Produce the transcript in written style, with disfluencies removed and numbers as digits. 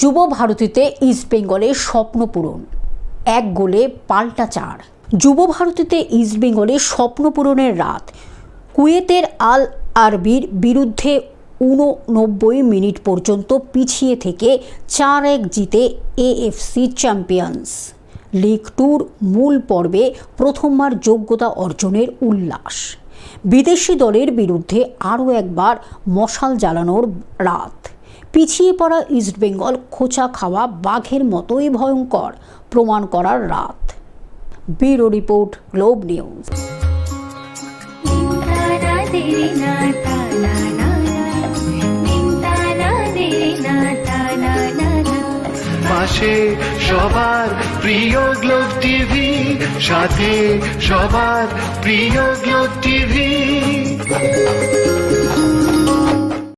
যুব ভারতীতে ইস্টবেঙ্গলের স্বপ্ন পূরণ, 1 গোলে পাল্টা 4। যুব ভারতীতে ইস্টবেঙ্গলের স্বপ্ন পূরণের রাত। কুয়েতের আল আরবির বিরুদ্ধে 89 মিনিট পর্যন্ত পিছিয়ে থেকে 4-1 জিতে এএফসি চ্যাম্পিয়ন্স লিগ ট্যুর মূল পর্বে প্রথমবার যোগ্যতা অর্জনের উল্লাস। বিদেশি দলের বিরুদ্ধে আরও একবার মশাল জ্বালানোর রাত। পিছিয়ে পড়া ইস্টবেঙ্গল খোঁচা খাওয়া বাঘের মতোই ভয়ঙ্কর প্রমাণ করার রাত। Bureau report, globe news. পাশে সবার প্রিয় গ্লোব টিভি, সাথে সবার প্রিয় গ্লোব টিভি।